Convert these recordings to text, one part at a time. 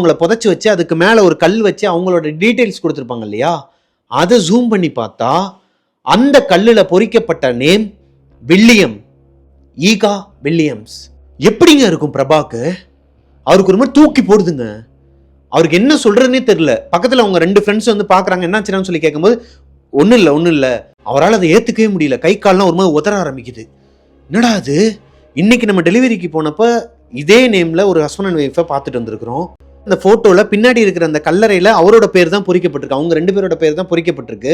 அவங்கள புதைச்சி வச்சு அதுக்கு மேலே ஒரு கல் வச்சு அவங்களோட டீட்டெயில்ஸ் கொடுத்துருப்பாங்க இல்லையா, அதை ஜூம் பண்ணி பார்த்தா அந்த கல்லில் பொறிக்கப்பட்ட நேம் வில்லியம், ஈகா வில்லியம்ஸ். எப்படிங்க இருக்கும் பிரபாக்கு? அவருக்கு ஒரு மாதிரி தூக்கி போடுதுங்க. அவருக்கு என்ன சொல்றதுன்னே தெரியல. பக்கத்தில் அவங்க 2 ஃப்ரெண்ட்ஸ் வந்து பார்க்குறாங்க, என்னாச்சுன்னு சொல்லி கேட்கும்போது ஒன்றும் இல்லை. அவரால் அதை ஏற்றுக்கவே முடியல. கை கால்லாம் ஒரு மாதிரி உதற ஆரம்பிக்குது. என்னடா அது, இன்னைக்கு நம்ம டெலிவரிக்கு போனப்போ இதே நேமில் ஒரு ஹஸ்பண்ட் அண்ட் ஒய்ஃபை பார்த்துட்டு வந்திருக்கிறோம். அந்த ஃபோட்டோவில் பின்னாடி இருக்கிற அந்த கல்லறையில் அவரோட பேர் தான் பொறிக்கப்பட்டிருக்கு, அவங்க 2 பேரோட பேர் தான் பொறிக்கப்பட்டிருக்கு.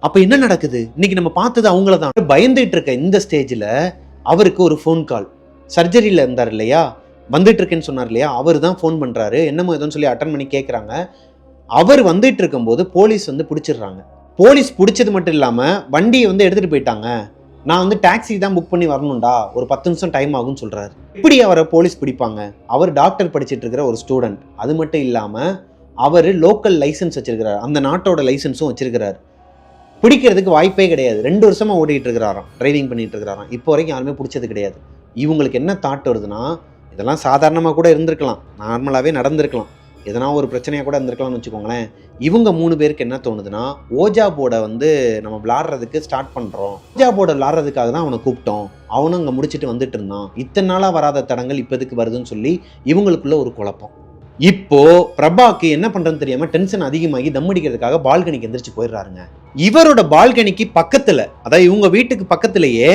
அப்போ என்ன நடக்குது? இன்னைக்கு நம்ம பார்த்தது அவங்கள தான். பயந்துட்டு இருக்க இந்த ஸ்டேஜில் அவருக்கு ஒரு ஃபோன் கால். சர்ஜரியில் இருந்தார் இல்லையா, வந்துட்டு இருக்கேன்னு சொன்னார் இல்லையா, அவர் தான் ஃபோன் பண்ணுறாரு. என்னமோ ஏதோன்னு சொல்லி அட்டன் பண்ணி கேட்குறாங்க. அவர் வந்துட்டு இருக்கும்போது போலீஸ் வந்து பிடிச்சிடுறாங்க. போலீஸ் பிடிச்சது மட்டும் இல்லாமல் வண்டியை வந்து எடுத்துகிட்டு போயிட்டாங்க. நான் வந்து டாக்ஸி தான் புக் பண்ணி வரணும்டா, ஒரு 10 நிமிஷம் டைம் ஆகும்னு சொல்கிறாரு. எப்படி அவரை போலீஸ் பிடிப்பாங்க? அவர் டாக்டர் படிச்சுட்டு இருக்கிற ஒரு ஸ்டூடெண்ட். அது மட்டும் இல்லாமல் அவர் லோக்கல் லைசன்ஸ் வச்சிருக்கிறார், அந்த நாட்டோட லைசன்ஸும் வச்சிருக்கிறார். பிடிக்கிறதுக்கு வாய்ப்பே கிடையாது. 2 வருஷமாக ஓடிட்டு இருக்கிறாராம், டிரைவிங் பண்ணிட்டு இருக்கிறாராம். இப்போ வரைக்கும் யாருமே பிடிச்சது கிடையாது. இவங்களுக்கு என்ன தாட் வருதுன்னா, இதெல்லாம் சாதாரணமாக கூட இருந்திருக்கலாம், நார்மலாகவே நடந்திருக்கலாம், எதனா ஒரு பிரச்சனையாக கூட இருந்திருக்கலாம்னு வச்சுக்கோங்களேன். இவங்க 3 பேருக்கு என்ன தோணுதுன்னா, ஓஜா போர்டை வந்து நம்ம விளாட்றதுக்கு ஸ்டார்ட் பண்ணுறோம், ஓஜா போர்டை விளாட்றதுக்காக தான் அவனை கூப்பிட்டோம், அவனும் அங்கே முடிச்சுட்டு வந்துட்டு இருந்தான், இத்தனை நாளாக வராத தடங்கள் இப்போ எதுக்கு வருதுன்னு சொல்லி இவங்களுக்குள்ள ஒரு குழப்பம். இப்போ பிரபாக்கு என்ன பண்றதுன்னு தெரியாம டென்ஷன் அதிகமாகி தம் அடிக்கிறதுக்காக பால்கனிக்கு எந்திரிச்சு போயிடுறாருங்க. இவரோட பால்கனிக்கு பக்கத்துல, அதாவது இவங்க வீட்டுக்கு பக்கத்திலேயே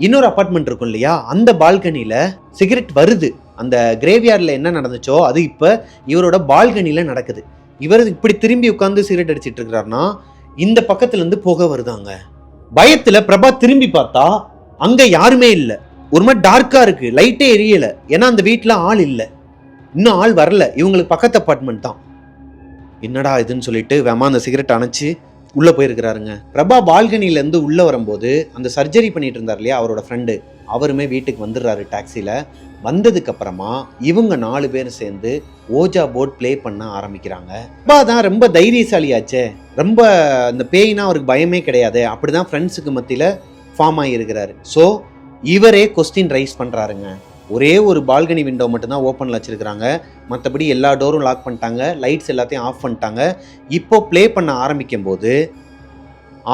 இன்னொரு அபார்ட்மெண்ட் இருக்கும் இல்லையா, அந்த பால்கனியில சிகரெட் வருது. அந்த கிரேவியார்ட்ல என்ன நடந்துச்சோ அது இப்ப இவரோட பால்கனியில நடக்குது. இவர் இப்படி திரும்பி உட்கார்ந்து சிகரெட் அடிச்சிட்டு இருக்கிறாருன்னா இந்த பக்கத்துல இருந்து புகை வருதாங்க. பயத்துல பிரபா திரும்பி பார்த்தா அங்க யாருமே இல்லை. ஒரு மாதிரி டார்க்கா இருக்கு, லைட்டே எரியல. ஏன்னா அந்த வீட்டுல ஆள் இல்லை, இன்னும் ஆள் வரல. இவங்களுக்கு பக்கத்து அப்பார்ட்மெண்ட் தான். என்னடா இதுன்னு சொல்லிட்டு வேமா அந்த சிகரெட் அணைச்சு உள்ள போயிருக்கிறாருங்க. பிரபா பால்கனில இருந்து உள்ள வரும்போது அந்த சர்ஜரி பண்ணிட்டு இருந்தார் இல்லையா அவரோட ஃப்ரெண்டு, அவருமே வீட்டுக்கு வந்துடுறாரு டாக்ஸில. வந்ததுக்கு அப்புறமா இவங்க 4 பேர் சேர்ந்து ஓஜா போர்ட் பிளே பண்ண ஆரம்பிக்கிறாங்க. பிரபா தான் ரொம்ப தைரியசாலியாச்சே, ரொம்ப இந்த பேய்னா அவருக்கு பயமே கிடையாது, அப்படிதான் ஃப்ரெண்ட்ஸுக்கு மத்தியில ஃபார்ம் ஆகியிருக்கிறாரு. ஸோ இவரே கொஸ்டின் ரைஸ் பண்றாருங்க. ஒரே ஒரு பால்கனி விண்டோ மட்டும்தான் ஓப்பனில் வச்சுருக்கிறாங்க, மற்றபடி எல்லா டோரும் லாக் பண்ணிட்டாங்க, லைட்ஸ் எல்லாத்தையும் ஆஃப் பண்ணிட்டாங்க. இப்போ ப்ளே பண்ண ஆரம்பிக்கும் போது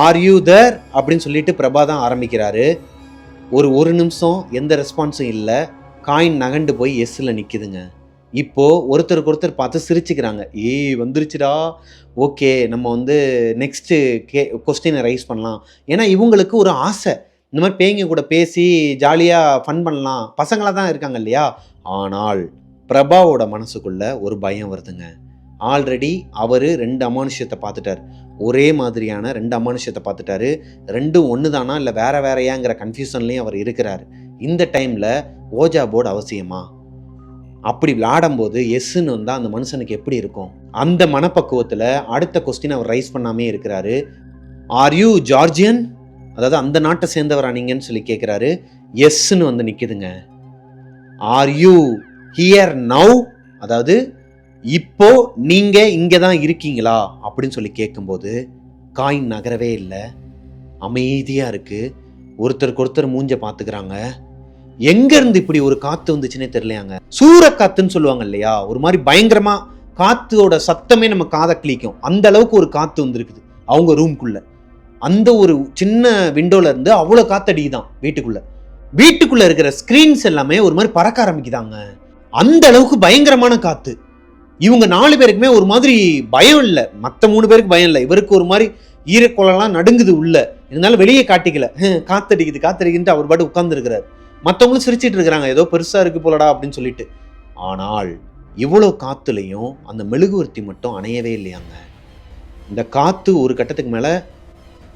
ஆர் யூ தேர் அப்படின்னு சொல்லிட்டு பிரபா தான் ஆரம்பிக்கிறாரு. ஒரு நிமிஷம் எந்த ரெஸ்பான்ஸும் இல்லை. காயின் நகண்டு போய் எஸ்ஸில் நிற்கிதுங்க. இப்போது ஒருத்தருக்கு ஒருத்தர் பார்த்து சிரிச்சுக்கிறாங்க. வந்துருச்சுடா, ஓகே நம்ம வந்து நெக்ஸ்ட்டு கொஸ்டினை ரைஸ் பண்ணலாம். ஏன்னா இவங்களுக்கு ஒரு ஆசை, இந்த மாதிரி பேய்ங்க கூட பேசி ஜாலியாக ஃபன் பண்ணலாம், பசங்களாக தான் இருக்காங்க இல்லையா. ஆனால் பிரபாவோட மனசுக்குள்ள ஒரு பயம் வருதுங்க. ஆல்ரெடி அவர் 2 அமானுஷ்யத்தை பார்த்துட்டார், ஒரே மாதிரியான 2 அமானுஷ்யத்தை பார்த்துட்டாரு. 2ம் ஒன்று தானா இல்லை வேற வேறையாங்கிற கன்ஃபியூஷன்லேயும் அவர் இருக்கிறார். இந்த டைமில் ஓஜா போர்டு அவசியமா? அப்படி விளையாடும்போது எஸ்ன்னு வந்தால் அந்த மனுஷனுக்கு எப்படி இருக்கும்? அந்த மனப்பக்குவத்தில் அடுத்த கொஸ்டின் அவர் ரைஸ் பண்ணாமே இருக்கிறாரு. ஆர் யூ ஜார்ஜியன், அதாவது அந்த நாட்டை சேர்ந்தவரா நீங்கன்னு சொல்லி கேட்குறாரு. எஸ்ன்னு வந்து நிற்குதுங்க. ஆர் யூ ஹியர் நவ், அதாவது இப்போ நீங்க இங்கே தான் இருக்கீங்களா அப்படின்னு சொல்லி கேட்கும்போது காயின் நகரவே இல்லை, அமைதியாக இருக்கு. ஒருத்தருக்கு ஒருத்தர் மூஞ்ச பார்த்துக்கிறாங்க. எங்கேருந்து இப்படி ஒரு காற்று வந்துச்சுன்னே தெரியலையாங்க. சூறக்காத்துன்னு சொல்லுவாங்க இல்லையா, ஒரு மாதிரி பயங்கரமா காத்தோட சத்தமே நம்ம காதை கிளிக்கும், அந்த அளவுக்கு ஒரு காற்று வந்துருக்குது அவங்க ரூம்குள்ள. அந்த ஒரு சின்ன விண்டோல இருந்து அவ்வளோ காத்தடிக்குதான் வீட்டுக்குள்ள இருக்கிற ஸ்கிரீன்ஸ் எல்லாமே ஒரு மாதிரி பறக்க ஆரம்பிக்குதாங்க. அந்த அளவுக்கு பயங்கரமான காத்து. இவங்க 4 பேருக்குமே ஒரு மாதிரி பயம் இல்லை, மற்ற 3 பேருக்கு பயம் இல்லை. இவருக்கு ஒரு மாதிரி ஈரக்குழலாம் நடுங்குது உள்ள, இருந்தாலும் வெளியே காட்டிக்கல. காத்தடிக்குதுன்ட்டு அவர் பாட்டு உட்கார்ந்து இருக்கிறார். மற்றவங்களும் சிரிச்சிட்டு இருக்கிறாங்க, ஏதோ பெருசா இருக்கு போலடா அப்படின்னு சொல்லிட்டு. ஆனால் இவ்வளோ காத்துலையும் அந்த மெழுகுவர்த்தி மட்டும் அணையவே இல்லையாங்க. இந்த காத்து ஒரு கட்டத்துக்கு மேல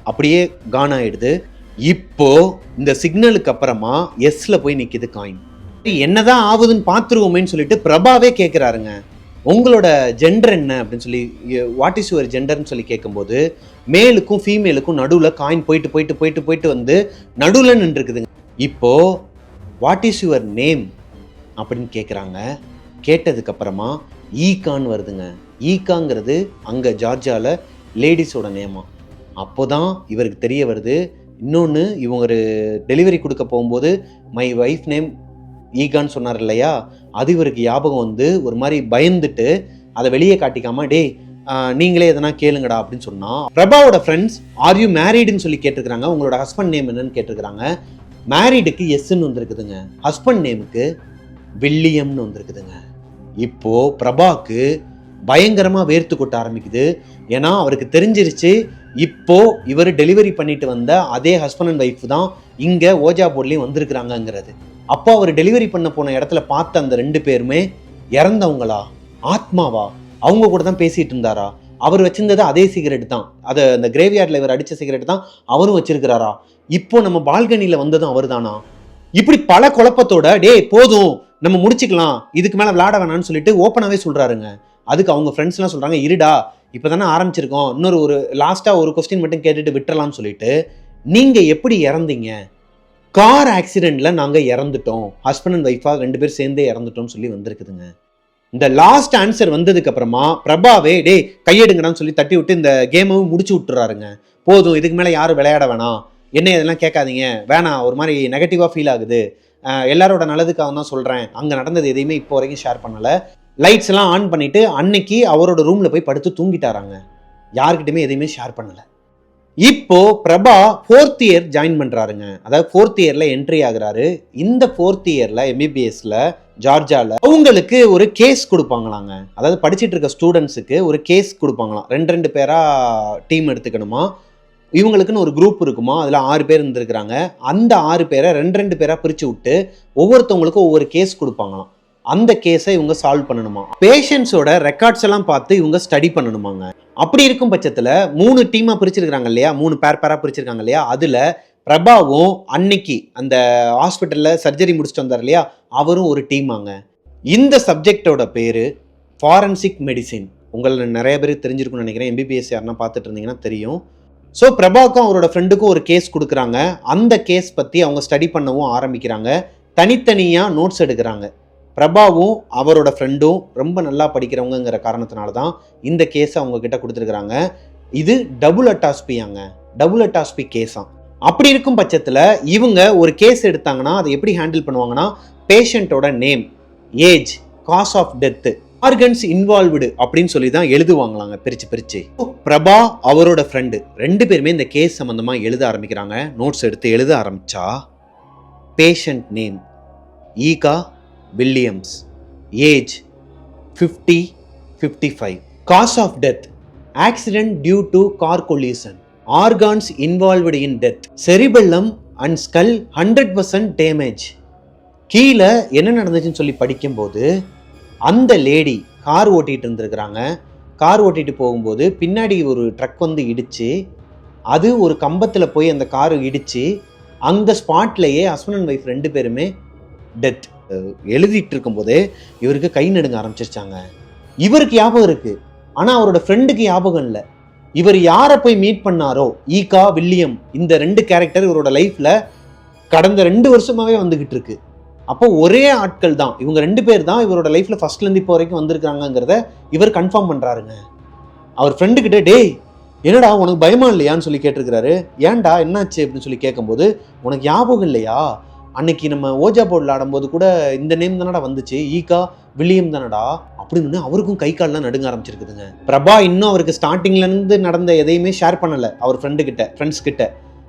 அப்படியே கான் ஆயிடுது. இப்போ இந்த சிக்னலுக்கு அப்புறமா எஸ்ல போய் நிக்குது காயின். என்னதான் ஆகுதுன்னு பார்த்துருவோமேன்னு சொல்லிட்டு பிரபாவே கேட்கிறாருங்க, உங்களோட ஜெண்டர் என்ன அப்படின்னு சொல்லி, வாட் இஸ் யுவர் ஜெண்டர்னு சொல்லி கேட்கும்போது மேலுக்கும் ஃபீமேலுக்கும் நடுவில் காயின் போயிட்டு வந்து நடுவில் நின்றுருக்குதுங்க. இப்போ வாட் இஸ் யுவர் நேம் அப்படின்னு கேட்குறாங்க. கேட்டதுக்கு அப்புறமா ஈகான் வருதுங்க. ஈகாங்கிறது அங்கே ஜார்ஜியாவில் லேடிஸோட நேமா. அப்போதான் இவருக்கு தெரிய வருது. இன்னொன்று, இவங்க ஒரு டெலிவரி கொடுக்க போகும்போது மை ஒய்ஃப் நேம் ஈகான்னு சொன்னார் இல்லையா, அது இவருக்கு ஞாபகம் வந்து ஒரு மாதிரி பயந்துட்டு அதை வெளியே காட்டிக்காம டே நீங்களே எதனா கேளுங்கடா அப்படின்னு சொன்னா, பிரபாவோட ஃப்ரெண்ட்ஸ் ஆர் யூ மேரீடுன்னு சொல்லி கேட்டிருக்காங்க. உங்களோட ஹஸ்பண்ட் நேம் என்னன்னு கேட்டிருக்காங்க. மேரீடுக்கு எஸ்ன்னு வந்திருக்குதுங்க, ஹஸ்பண்ட் நேமுக்கு வில்லியம்னு வந்திருக்குதுங்க. இப்போ பிரபாக்கு பயங்கரமா வேர்த்து கொட்ட ஆரம்பிக்குது. ஏன்னா அவருக்கு தெரிஞ்சிருச்சு இப்போ இவர் டெலிவரி பண்ணிட்டு வந்த அதே ஹஸ்பண்ட் அண்ட் ஒய்ஃப் தான் இங்க ஓஜா போர்ட்லயும் வந்திருக்கிறாங்கிறது. அப்போ அவர் டெலிவரி பண்ண போன இடத்துல பார்த்த அந்த 2 பேருமே இறந்தவங்களா, ஆத்மாவா, அவங்க கூட தான் பேசிட்டு இருந்தாரா, அவர் வச்சிருந்தது அதே சிகரெட் தான், அதை அந்த கிரேவியார்ட்ல இவர் அடிச்ச சிகரெட் தான் அவரும் வச்சிருக்கிறாரா, இப்போ நம்ம பால்கனியில வந்ததும் அவர் தானா, இப்படி பல குழப்பத்தோட டே போதும் நம்ம முடிச்சுக்கலாம் இதுக்கு மேல விளையாட வேணாம்னு சொல்லிட்டு ஓப்பனாவே சொல்றாருங்க. அதுக்கு அவங்க ஃப்ரெண்ட்ஸ் எல்லாம் சொல்றாங்க, இருடா இப்பதானே ஆரம்பிச்சிருக்கோம், இன்னொரு ஒரு லாஸ்டா ஒரு கொஸ்டின் மட்டும் கேட்டுட்டு விட்டுறலாம்னு சொல்லிட்டு, நீங்க எப்படி இறந்தீங்க, கார் ஆக்சிடென்ட்ல நாங்க இறந்துட்டோம், ஹஸ்பண்ட் அண்ட் ஒய்ஃபா 2 பேர் சேர்ந்தே இறந்துட்டோம்னு சொல்லி வந்திருக்குதுங்க. இந்த லாஸ்ட் ஆன்சர் வந்ததுக்கு அப்புறமா பிரபாவே டே கையெடுங்கடான்னு சொல்லி தட்டி விட்டு இந்த கேமையும் முடிச்சு விட்டுறாருங்க. போதும் இதுக்கு மேல யாரும் விளையாட வேணாம், என்ன இதெல்லாம் கேட்காதீங்க, வேணாம், ஒரு மாதிரி நெகட்டிவா ஃபீல் ஆகுது, எல்லாரோட நல்லதுக்காக தான் சொல்றேன், அங்க நடந்தது எதையுமே இப்போ வரைக்கும் ஷேர் பண்ணல. லைட்ஸ் எல்லாம் ஆன் பண்ணிட்டு அன்னைக்கு அவரோட ரூம்ல போய் படுத்து தூங்கிட்டாராங்க. யார்கிட்டயுமே எதையுமே ஷேர் பண்ணல. இப்போ பிரபா 4th இயர் ஜாயின் பண்றாருங்க. அதாவது 4th இயர்ல என்ட்ரி ஆகுறாரு. இந்த 4th இயர்ல எம்பிபிஎஸ்ல ஜார்ஜியால அவங்களுக்கு ஒரு கேஸ் கொடுப்பாங்களாங்க. அதாவது படிச்சுட்டு இருக்க ஸ்டூடெண்ட்ஸுக்கு ஒரு கேஸ் கொடுப்பாங்களாம். 2 பேரா டீம் எடுத்துக்கணுமா, இவங்களுக்குன்னு ஒரு குரூப் இருக்குமா, அதுல 6 பேர் இருந்திருக்கிறாங்க. அந்த 6 பேரை 2 பேரா பிரிச்சு விட்டு ஒவ்வொருத்தவங்களுக்கும் ஒவ்வொரு கேஸ் கொடுப்பாங்களாம். அந்த கேஸை இவங்க சால்வ் பண்ணணுமா, பேஷண்ட்ஸோட ரெக்கார்ட்ஸ் எல்லாம் பார்த்து இவங்க ஸ்டடி பண்ணணுமாங்க. அப்படி இருக்கும் பட்சத்துல 3 டீமா பிரிச்சிருக்காங்க இல்லையா, 3 பேரா பிரிச்சிருக்காங்க இல்லையா, அதுல பிரபாவும் அன்னைக்கு அந்த ஹாஸ்பிட்டல்ல சர்ஜரி முடிச்சுட்டு வந்தார் இல்லையா, அவரும் ஒரு டீமாங்க. இந்த சப்ஜெக்டோட பேரு ஃபாரன்சிக் மெடிசின். உங்களை நிறைய பேர் தெரிஞ்சிருக்கும்னு நினைக்கிறேன், எம்பிபிஎஸ் யாருன்னா பார்த்துட்டு இருந்தீங்கன்னா தெரியும். ஸோ பிரபாவுக்கும் அவரோட ஃப்ரெண்டுக்கும் ஒரு கேஸ் கொடுக்குறாங்க. அந்த கேஸ் பற்றி அவங்க ஸ்டடி பண்ணவும் ஆரம்பிக்கிறாங்க. தனித்தனியாக நோட்ஸ் எடுக்கிறாங்க. பிரபாவும் அவரோட ஃப்ரெண்டும் ரொம்ப நல்லா படிக்கிறவங்கிற காரணத்தினால தான் இந்த கேஸை அவங்க கிட்ட கொடுத்துருக்குறாங்க. இது டபுள் அட்டாஸ்பியாங்க, டபுள் அட்டாஸ்பி கேஸாம். அப்படி இருக்கும் பட்சத்தில் இவங்க ஒரு கேஸ் எடுத்தாங்கன்னா அதை எப்படி ஹேண்டில் பண்ணுவாங்கன்னா, பேஷண்ட்டோட name, age, cause of death, organs involved அப்படின்னு சொல்லி தான் எழுதுவாங்களாங்க பிரிச்சு. பிரபா அவரோட ஃப்ரெண்டு 2 பேருமே இந்த கேஸ் சம்பந்தமா எழுத ஆரம்பிக்கிறாங்க. நோட்ஸ் எடுத்து எழுத ஆரம்பிச்சா, patient name Eka Williams, age 50-55, cause of death accident due to car collision, organs involved in death, cerebellum and skull 100% damage. கீழே என்ன நடந்துச்சுன்னு சொல்லி படிக்கும்போது, அந்த லேடி கார் ஓட்டிகிட்டு இருந்திருக்கிறாங்க. கார் ஓட்டிகிட்டு போகும்போது பின்னாடி ஒரு ட்ரக் வந்து இடிச்சு, அது ஒரு கம்பத்தில் போய் அந்த கார் இடிச்சு, அந்த ஸ்பாட்லேயே ஹஸ்பண்ட் அண்ட் ஒய்ஃப் 2 பேருமே டெத். எழுதிட்டு இருக்கும்போதே இவருக்கு கை நடுங்க ஆரம்பிச்சிருச்சாங்க. இவருக்கு ஞாபகம் இருக்கு, ஆனால் அவரோட ஃப்ரெண்டுக்கு ஞாபகம் இல்லை. இவர் யாரை போய் மீட் பண்ணாரோ, ஈகா வில்லியம், இந்த 2 கேரக்டர் இவரோட லைஃப்பில் கடந்த 2 வருஷமாகவே வந்துக்கிட்டு இருக்கு. அப்போ ஒரே ஆட்கள் தான், இவங்க 2 பேர் தான் இவரோட லைஃப்ல ஃபர்ஸ்ட்லேருந்து இப்போ வரைக்கும் வந்திருக்காங்கிறத இவர் கன்ஃபார்ம் பண்றாருங்க. அவர் ஃப்ரெண்டு கிட்ட டே என்னடா உனக்கு பயமா இல்லையான்னு சொல்லி கேட்டிருக்கிறாரு. ஏன்டா என்னாச்சு அப்படின்னு சொல்லி கேட்கும்போது, உனக்கு ஞாபகம் இல்லையா, அன்னைக்கு நம்ம ஓஜா போர்டில் ஆடும்போது கூட இந்த நேம் தானடா வந்துச்சு, ஈகா வில்லியம் தானடா அப்படின்னு அவருக்கும் கை கால்லாம் நடுங்க ஆரம்பிச்சிருக்குதுங்க. பிரபா இன்னும் அவருக்கு ஸ்டார்டிங்ல இருந்து நடந்த எதையுமே ஷேர் பண்ணல அவர் ஃப்ரெண்ட்ஸ் கிட்ட.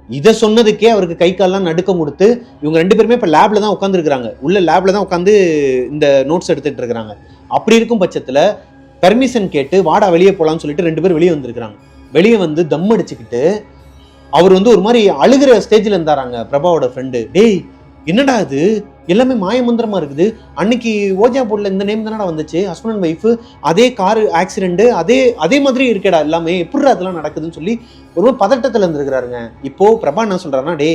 இதை சொன்னதுக்கே அவருக்கு கை கால்லாம் நடுக்கம் கொடுத்து, இவங்க 2 பேருமே இப்போ லேப்ல தான் உட்காந்துருக்காங்க, உள்ள லேப்ல தான் உட்காந்து இந்த நோட்ஸ் எடுத்துட்டு இருக்கிறாங்க. அப்படி இருக்கும் பட்சத்துல பெர்மிஷன் கேட்டு வாடா வெளியே போலாம்னு சொல்லிட்டு 2 பேர் வெளியே வந்திருக்கிறாங்க. வெளியே வந்து தம் அடிச்சுக்கிட்டு அவர் வந்து ஒரு மாதிரி அழுகிற ஸ்டேஜ்ல இருந்தாராங்க பிரபாவோட ஃப்ரெண்டு. டேய் என்னடா இது எல்லாமே மாயமந்திரமா இருக்குது, அன்னைக்கு ஓஜா போர்ட்ல இந்த நேம் தானடா வந்துச்சு, ஹஸ்பண்ட் அண்ட் ஒய்ஃப், அதே கார் ஆக்சிடென்ட், அதே மாதிரி இருக்கேடா எல்லாமே, எப்படி அதெல்லாம் நடக்குதுன்னு சொல்லி ஒரு பதட்டத்தில் இருந்திருக்கிறாருங்க. இப்போ பிரபா என்ன சொல்றாருன்னா, டே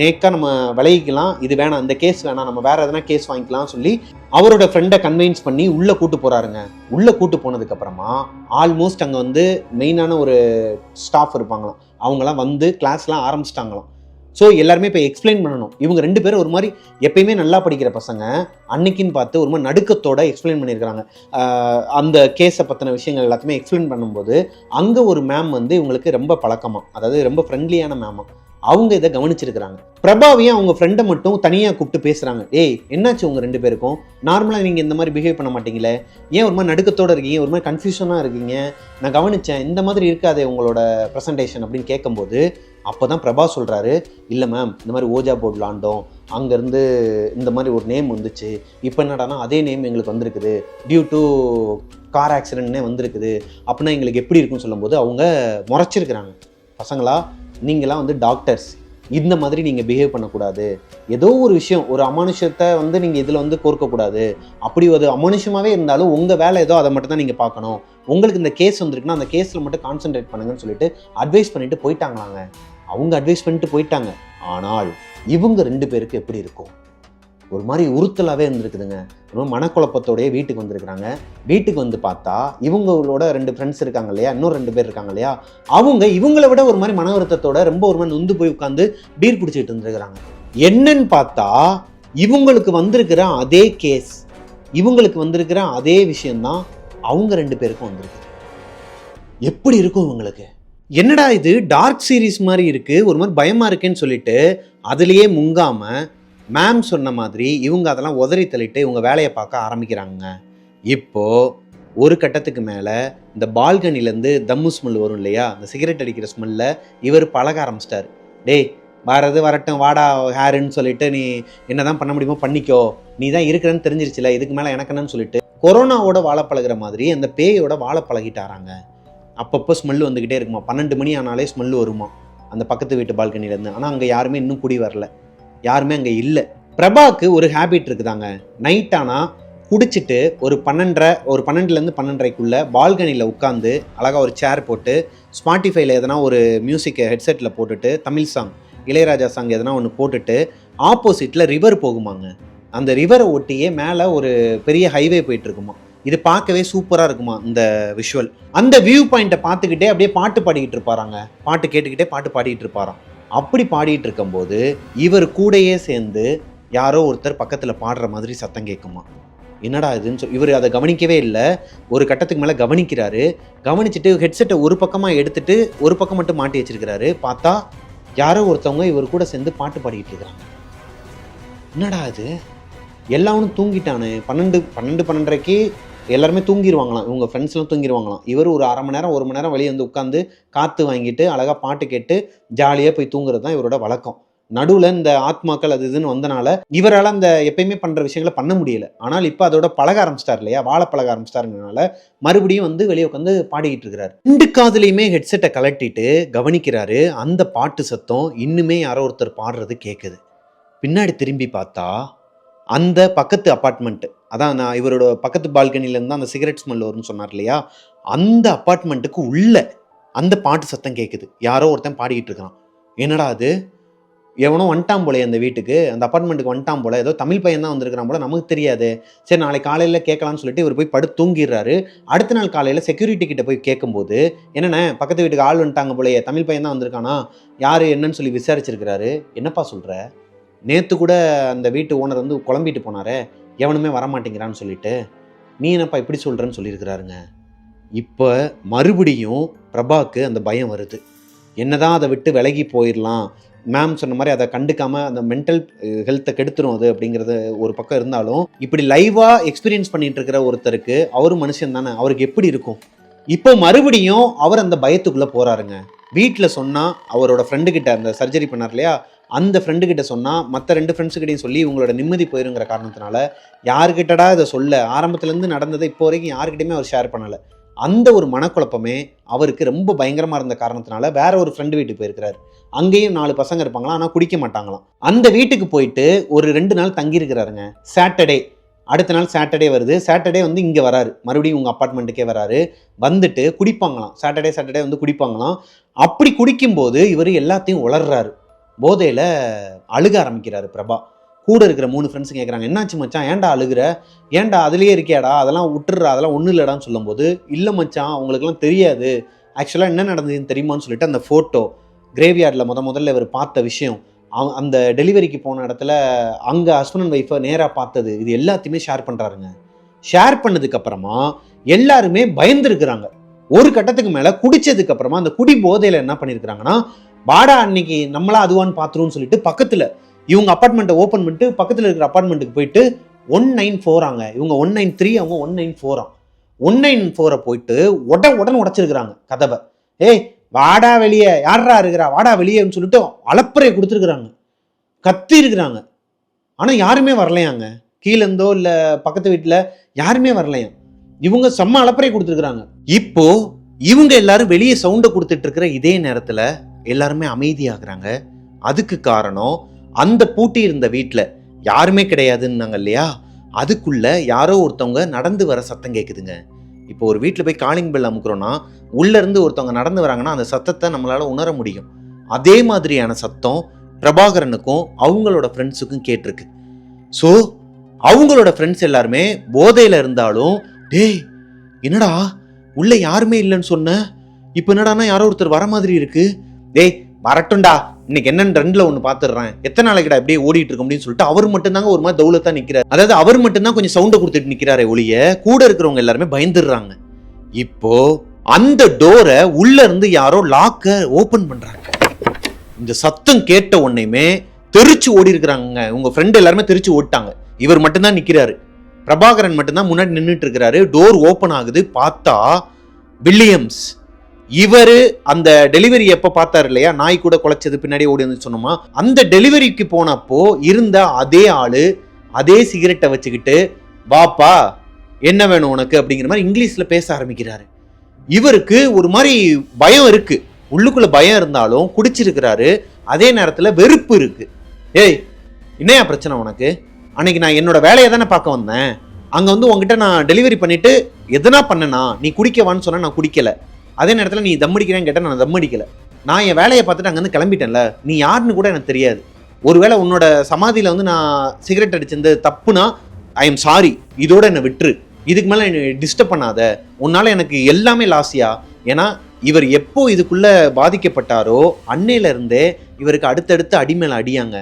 நேக்கா நம்ம விளையிக்கலாம், இது வேணாம், இந்த கேஸ் வேணாம், நம்ம வேற எதனா கேஸ் வாங்கிக்கலாம் சொல்லி அவரோட ஃப்ரெண்டை கன்வின்ஸ் பண்ணி உள்ள கூட்டு போறாருங்க. உள்ள கூட்டு போனதுக்கு அப்புறமா ஆல்மோஸ்ட் அங்க வந்து மெயினான ஒரு ஸ்டாஃப் இருப்பாங்களாம், அவங்களாம் வந்து கிளாஸ்லாம் ஆரம்பிச்சிட்டாங்களாம். ஸோ எல்லாருமே இப்போ எக்ஸ்பிளைன் பண்ணணும். இவங்க 2 பேரும் ஒரு மாதிரி எப்பயுமே நல்லா படிக்கிற பசங்க, அன்னைக்குன்னு பார்த்து ஒரு மாதிரி நடுக்கத்தோட எக்ஸ்பிளைன் பண்ணியிருக்கிறாங்க. அந்த கேஸை பற்றின விஷயங்கள் எல்லாத்தையுமே எக்ஸ்பிளைன் பண்ணும்போது அங்கே ஒரு மேம் வந்து இவங்களுக்கு ரொம்ப பழக்கமாக, அதாவது ரொம்ப ஃப்ரெண்ட்லியான மேமா, அவங்க இதை கவனிச்சிருக்கிறாங்க. பிரபாவையும் அவங்க ஃப்ரெண்டை மட்டும் தனியாக கூப்பிட்டு பேசுகிறாங்க. ஏய் என்னாச்சு உங்கள் 2 பேருக்கும்? நார்மலாக நீங்கள் இந்த மாதிரி பிஹேவ் பண்ண மாட்டீங்களே, ஏன் ஒரு மாதிரி நடுக்கத்தோடு இருக்கீங்க, ஒரு மாதிரி கன்ஃபியூஷனாக இருக்கீங்க, நான் கவனித்தேன், இந்த மாதிரி இருக்காதே உங்களோட ப்ரெசன்டேஷன் அப்படின்னு கேட்கும்போது அப்போ தான் பிரபா சொல்கிறாரு, இல்லை மேம் இந்த மாதிரி ஓஜா போர்டு விளாண்டோம், அங்கேருந்து இந்த மாதிரி ஒரு நேம் வந்துச்சு, இப்போ என்னடானா அதே நேம் எங்களுக்கு வந்திருக்குது, டியூ டு கார் ஆக்சிடென்ட்னே வந்திருக்குது, அப்படின்னா எங்களுக்கு எப்படி இருக்குன்னு சொல்லும்போது அவங்க முறைச்சிருக்கிறாங்க. பசங்களா நீங்களாம் வந்து டாக்டர்ஸ், இந்த மாதிரி நீங்கள் பிஹேவ் பண்ணக்கூடாது, ஏதோ ஒரு விஷயம் ஒரு அமானுஷத்தை வந்து நீங்கள் இதில் வந்து கோர்க்கக்கூடாது, அப்படி ஒரு அமானுஷமாகவே இருந்தாலும் உங்கள் வேலை ஏதோ அதை மட்டும் தான் நீங்கள் பார்க்கணும், உங்களுக்கு இந்த கேஸ் வந்திருக்குன்னா அந்த கேஸில் மட்டும் கான்சென்ட்ரேட் பண்ணுங்கன்னு சொல்லிட்டு அட்வைஸ் பண்ணிட்டு போயிட்டாங்களாங்க. அவங்க அட்வைஸ் பண்ணிட்டு போயிட்டாங்க. ஆனால் இவங்க 2 பேருக்கு எப்படி இருக்கும்? ஒரு மாதிரி உறுத்தலாகவே இருந்திருக்குதுங்க. ரொம்ப மனக்குழப்பத்தோடையே வீட்டுக்கு வந்திருக்கிறாங்க. வீட்டுக்கு வந்து பார்த்தா இவங்களோட 2 ஃப்ரெண்ட்ஸ் இருக்காங்க இல்லையா, இன்னும் 2 பேர் இருக்காங்க இல்லையா, அவங்க இவங்களை விட ஒரு மாதிரி மன வருத்தத்தோட ரொம்ப ஒரு மாதிரி நொந்து போய் உட்காந்து பீர் குடிச்சிட்டு இருந்திருக்கிறாங்க. என்னன்னு பார்த்தா இவங்களுக்கு வந்திருக்கிற அதே கேஸ், இவங்களுக்கு வந்திருக்கிற அதே விஷயம்தான் அவங்க 2 பேருக்கும் வந்திருக்கு. எப்படி இருக்கும் இவங்களுக்கு? என்னடா இது டார்க் சீரீஸ் மாதிரி இருக்கு, ஒரு மாதிரி பயமா இருக்குன்னு சொல்லிட்டு அதுலேயே முங்காம மேம் சொன்ன மாதிரி இவங்க அதெல்லாம் உதறி தள்ளிட்டு இவங்க வேலையை பார்க்க ஆரம்பிக்கிறாங்க. இப்போது ஒரு கட்டத்துக்கு மேலே இந்த பால்கனிலேருந்து தம்மு ஸ்மெல் வரும் இல்லையா, அந்த சிகரெட் அடிக்கிற ஸ்மெல்ல இவர் பழக ஆரம்பிச்சிட்டார். டேய் வரட்டும் வாடா ஹேருன்னு சொல்லிட்டு நீ என்ன தான் பண்ண முடியுமோ பண்ணிக்கோ, நீ தான் இருக்கிறன்னு தெரிஞ்சிருச்சுல, இதுக்கு மேலே எனக்கு என்னன்னு சொல்லிட்டு கொரோனாவோட வாழ பழகிற மாதிரி அந்த பேயோட வாழ பழகிட்டாராங்க. அப்பப்போ ஸ்மெல் வந்துக்கிட்டே இருக்குமா, 12 மணி ஆனாலே ஸ்மெல் வருமா அந்த பக்கத்து வீட்டு பால்கனிலேருந்து. ஆனால் அங்கே யாருமே இன்னும் குடி வரல, யாருமே அங்கே இல்லை. பிரபாவுக்கு ஒரு ஹேபிட் இருக்குதாங்க, நைட் ஆனால் குடிச்சிட்டு ஒரு 12லேருந்து 12:30க்குள்ளே பால்கனியில் உட்காந்து அழகாக ஒரு சேர் போட்டு ஸ்பாட்டிஃபைல எதனா ஒரு மியூசிக்கை ஹெட்செட்டில் போட்டுட்டு தமிழ் சாங் இளையராஜா சாங் எதனா ஒன்று போட்டுட்டு ஆப்போசிட்டில் ரிவர் போகுமாங்க. அந்த ரிவரை ஒட்டியே மேலே ஒரு பெரிய ஹைவே போயிட்டு இருக்குமா. இது பார்க்கவே சூப்பராக இருக்குமா இந்த விஷுவல். அந்த வியூ பாயிண்ட்டை பார்த்துக்கிட்டே அப்படியே பாட்டு பாடிக்கிட்டு இருப்பாராங்க, பாட்டு கேட்டுக்கிட்டே பாட்டு பாடிக்கிட்டு இருப்பாராம். அப்படி பாடிட்டு இருக்கும்போது இவர் கூடையே சேர்ந்து யாரோ ஒருத்தர் பக்கத்தில் பாடுற மாதிரி சத்தம் கேட்குமா. என்னடா இதுன்னு சொல்லி இவர் அதை கவனிக்கவே இல்லை. ஒரு கட்டத்துக்கு மேலே கவனிக்கிறாரு. கவனிச்சுட்டு ஹெட்செட்டை ஒரு பக்கமாக எடுத்துட்டு ஒரு பக்கம் மட்டும் மாட்டி வச்சிருக்கிறாரு. பார்த்தா யாரோ ஒருத்தவங்க இவர் கூட சேர்ந்து பாட்டு பாடிக்கிட்டு இருக்கிறாங்க. என்னடா இது, எல்லாரும் தூங்கிட்டானே, 12:30க்கு எல்லாருமே தூங்கிடுவாங்களாம், இவங்க ஃப்ரெண்ட்ஸ்லாம் தூங்கிடுவாங்களாம். இவர் ஒரு அரை மணி நேரம் 1 மணி நேரம் வெளியே வந்து உட்காந்து காற்று வாங்கிட்டு அழகாக பாட்டு கேட்டு ஜாலியாக போய் தூங்குறது தான் இவரோட வழக்கம். நடுவில் இந்த ஆத்மாக்கள் அது இதுன்னு வந்தனால இவரால் அந்த எப்பயுமே பண்ணுற விஷயங்களை பண்ண முடியல. ஆனால் இப்போ அதோட பழக ஆரம்பிச்சிட்டார் இல்லையா, வாழ பழக ஆரம்பிச்சிட்டாருனால மறுபடியும் வந்து வெளியே உட்காந்து பாடிக்கிட்டு இருக்கிறாரு. 2 காதுலையுமே ஹெட்செட்டை கலட்டிட்டு கவனிக்கிறாரு. அந்த பாட்டு சத்தம் இன்னுமே யாரோ ஒருத்தர் பாடுறது கேட்குது. பின்னாடி திரும்பி பார்த்தா அந்த பக்கத்து அப்பார்ட்மெண்ட்டு, அதான் நான் இவரோட பக்கத்து பால்கனிலேருந்து அந்த சிகரெட் ஸ்மெல் வரும்னு சொன்னார் இல்லையா, அந்த அப்பார்ட்மெண்ட்டுக்கு உள்ள அந்த பாட்டு சத்தம் கேட்குது. யாரோ ஒருத்தன் பாடிக்கிட்டு இருக்கான். என்னடா அது, எவனோ வந்துட்டான் போல அந்த வீட்டுக்கு, அந்த அப்பார்ட்மெண்ட்டுக்கு வந்துட்டான் போல, ஏதோ தமிழ் பையன் தான் வந்திருக்கிறான் போல, நமக்கு தெரியாது, சரி நாளைக்கு காலையில் கேட்கலான்னு சொல்லிட்டு இவர் போய் படுத்து தூங்கிடுறாரு. அடுத்த நாள் காலையில் செக்யூரிட்டி கிட்ட போய் கேட்கும்போது, என்னென்ன பக்கத்து வீட்டுக்கு ஆள் வந்துட்டாங்க போலயே, தமிழ் பையன் தான் வந்திருக்கானா, யார் என்னன்னு சொல்லி விசாரிச்சிருக்கிறாரு. என்னப்பா சொல்கிற, நேற்று கூட அந்த வீட்டு ஓனர் வந்து குழம்பிட்டு போனாரே, எவனுமே வரமாட்டேங்கிறான்னு சொல்லிட்டு, நீ என்னப்பா இப்படி சொல்கிறேன்னு சொல்லியிருக்கிறாருங்க. இப்போ மறுபடியும் பிரபாவுக்கு அந்த பயம் வருது. என்னதான் அதை விட்டு விலகி போயிடலாம், மேம் சொன்ன மாதிரி அதை கண்டுக்காமல் அந்த மென்டல் ஹெல்த்தை கெடுத்துரும் அது அப்படிங்கிறது ஒரு பக்கம் இருந்தாலும், இப்படி லைவாக எக்ஸ்பீரியன்ஸ் பண்ணிட்டு இருக்கிற ஒருத்தருக்கு, அவரும் மனுஷன் தானே, அவருக்கு எப்படி இருக்கும். இப்போ மறுபடியும் அவர் அந்த பயத்துக்குள்ளே போகிறாருங்க. வீட்டில் சொன்னால் அவரோட ஃப்ரெண்டுக்கிட்ட அந்த சர்ஜரி பண்ணார் இல்லையா, அந்த ஃப்ரெண்டுக்கிட்ட சொன்னால் மற்ற 2 ஃப்ரெண்ட்ஸுக்கிட்டையும் சொல்லி இவங்களோட நிம்மதி போயிருங்கிற காரணத்தினால யாருக்கிட்டடா இதை சொல்ல, ஆரம்பத்துலேருந்து நடந்ததை இப்போ வரைக்கும் யாருக்கிட்டையுமே அவர் ஷேர் பண்ணலை. அந்த ஒரு மனக்குழப்பமே அவருக்கு ரொம்ப பயங்கரமாக இருந்த காரணத்தினால வேற ஒரு ஃப்ரெண்டு வீட்டுக்கு போயிருக்கிறார். அங்கேயும் 4 பசங்க இருப்பாங்களாம், ஆனால் குடிக்க மாட்டாங்களாம். அந்த வீட்டுக்கு போயிட்டு ஒரு 2 நாள் தங்கியிருக்கிறாருங்க. சாட்டர்டே, அடுத்த நாள் சாட்டர்டே வருது. சாட்டர்டே வந்து இங்கே வராரு, மறுபடியும் உங்கள் அப்பார்ட்மெண்ட்டுக்கே வராரு. வந்துட்டு குடிப்பாங்களாம், சாட்டர்டே வந்து குடிப்பாங்களாம். அப்படி குடிக்கும்போது இவர் எல்லாத்தையும் உளர்றாரு. போதையில் அழுக ஆரம்பிக்கிறாரு பிரபா. கூட இருக்கிற 3 ஃப்ரெண்ட்ஸு கேட்குறாங்க, என்னாச்சு மச்சான், ஏன்டா அழுகிற, ஏன்டா அதுலேயே இருக்கியாடா, அதெல்லாம் விட்டுடுறா, அதெல்லாம் ஒன்றும் இல்லைடான்னு சொல்லும்போது, இல்லை மச்சான் அவங்களுக்குலாம் தெரியாது, ஆக்சுவலாக என்ன நடந்ததுன்னு தெரியுமான்னு சொல்லிட்டு அந்த ஃபோட்டோ கிரேவ்யார்டில் முதல்ல இவர் பார்த்த விஷயம், அந்த டெலிவரிக்கு போன இடத்துல அங்கே ஹஸ்பண்ட் அண்ட் ஒய்ஃபை நேராக பார்த்தது, இது எல்லாத்தையுமே ஷேர் பண்ணுறாருங்க. ஷேர் பண்ணதுக்கப்புறமா எல்லாருமே பயந்துருக்குறாங்க. ஒரு கட்டத்துக்கு மேலே குடித்ததுக்கப்புறமா அந்த குடி போதையில் என்ன பண்ணியிருக்கிறாங்கன்னா, வாடா அன்னைக்கு நம்மளா அதுவான்னு பாத்துருவோம்னு சொல்லிட்டு பக்கத்துல இவங்க அப்பார்ட்மெண்ட்டை ஓப்பன் பண்ணிட்டு பக்கத்துல இருக்கிற அப்பார்ட்மெண்ட்டுக்கு போயிட்டு 194 இவங்க 193, அவங்க 194. 194 போயிட்டு உடனே உடைச்சிருக்கிறாங்க கதவை. ஏய் வாடா வெளியே, யாரா இருக்கிறா, வாடா வெளியேன்னு சொல்லிட்டு அலப்பறையை கொடுத்துருக்குறாங்க, கத்தி இருக்கிறாங்க. ஆனா யாருமே வரலையாங்க, கீழே இருந்தோ இல்ல பக்கத்து வீட்டுல யாருமே வரலையா. இவங்க செம்ம அலப்பறை கொடுத்துருக்குறாங்க. இப்போ இவங்க எல்லாரும் வெளியே சவுண்டை கொடுத்துட்டு இருக்கிற இதே நேரத்துல எல்லாருமே அமைதியாகிறாங்க. அதுக்கு காரணம் அந்த பூட்டி இருந்த வீட்டுல யாருமே கிடையாதுன்னாங்க இல்லையா, அதுக்குள்ள யாரோ ஒருத்தவங்க நடந்து வர சத்தம் கேட்குதுங்க. இப்போ ஒரு வீட்டில் போய் காலிங் பெல் அமுக்குறோன்னா உள்ள இருந்து ஒருத்தவங்க நடந்து வராங்கன்னா அந்த சத்தத்தை நம்மளால உணர முடியும். அதே மாதிரியான சத்தம் பிரபாகரனுக்கும் அவங்களோட ஃப்ரெண்ட்ஸுக்கும் கேட்டிருக்கு. ஸோ அவங்களோட ஃப்ரெண்ட்ஸ் எல்லாருமே போதையில இருந்தாலும், டேய் என்னடா உள்ள யாருமே இல்லைன்னு சொன்ன, இப்போ என்னடானா யாரோ ஒருத்தர் வர மாதிரி இருக்கு, டேய் வரட்டும்டா இன்னைக்கு என்னன்னு 2ல் 1 பாத்துடுறேன், எத்தனை நாளைக்குடா அப்படியே ஓடிட்டு இருக்கும் அப்படின்னு சொல்லிட்டு அவர் மட்டும்தாங்க ஒரு மாதிரி தௌலத்தா நிக்கிறாரு. அதாவது அவர் மட்டும்தான் கொஞ்சம் சவுண்டை கொடுத்துட்டு நிக்கிறாரு ஒழிய கூட இருக்கிறவங்க எல்லாருமே பயந்துடுறாங்க. இப்போ அந்த டோரை உள்ள இருந்து யாரோ லாக்க ஓபன் பண்றாங்க. இந்த சத்தம் கேட்ட உடனேமே தெரிச்சு ஓடி இருக்கிறாங்க. உங்க ஃப்ரெண்ட் எல்லாருமே தெரிச்சு ஓடிட்டாங்க. இவர் மட்டும்தான் நிக்கிறாரு, பிரபாகரன் மட்டும்தான் முன்னாடி நின்றுட்டு இருக்கிறாரு. டோர் ஓபன் ஆகுது, பார்த்தா வில்லியம்ஸ். இவரு அந்த டெலிவரி எப்ப பார்த்தாரு இல்லையா, நாய் கூட குலைச்சது பின்னாடி ஓடி வந்து சொன்னோமா, அந்த டெலிவரிக்கு போனப்போ இருந்த அதே ஆளு அதே சிகரெட்டை வச்சுக்கிட்டு வாப்பா என்ன வேணும் உனக்கு அப்படிங்கிற மாதிரி இங்கிலீஷ்ல பேச ஆரம்பிக்கிறாரு. இவருக்கு ஒரு மாதிரி பயம் இருக்கு, உள்ளுக்குள்ள பயம் இருந்தாலும் குடிச்சிருக்கிறாரு. அதே நேரத்துல வெறுப்பு இருக்கு. ஏய் என்னையா பிரச்சனை உனக்கு, அன்னைக்கு நான் என்னோட வேலையை தானே பார்க்க வந்தேன், அங்க வந்து உங்ககிட்ட நான் டெலிவரி பண்ணிட்டு எதனா பண்ணனா, நீ குடிக்கவான்னு சொன்னா நான் குடிக்கல, அதே நேரத்தில் நீ தம் அடிக்கிறேன்னு கேட்டால் நான் தம் அடிக்கல, நான் என் வேலையை பார்த்துட்டு அங்கேருந்து கிளம்பிட்டேன்ல, நீ யாருன்னு கூட எனக்கு தெரியாது, ஒருவேளை உன்னோட சமாதியில் வந்து நான் சிகரெட் அடிச்சிருந்தது தப்புனா ஐ எம் சாரி, இதோட என்னை விட்டுரு, இதுக்கு மேலே என்னை டிஸ்டர்ப் பண்ணாத, உன்னால எனக்கு எல்லாமே லாஸியா. ஏன்னா இவர் எப்போ இதுக்குள்ள பாதிக்கப்பட்டாரோ அன்னையில இருந்தே இவருக்கு அடுத்தடுத்து அடி மேல அடியாங்க.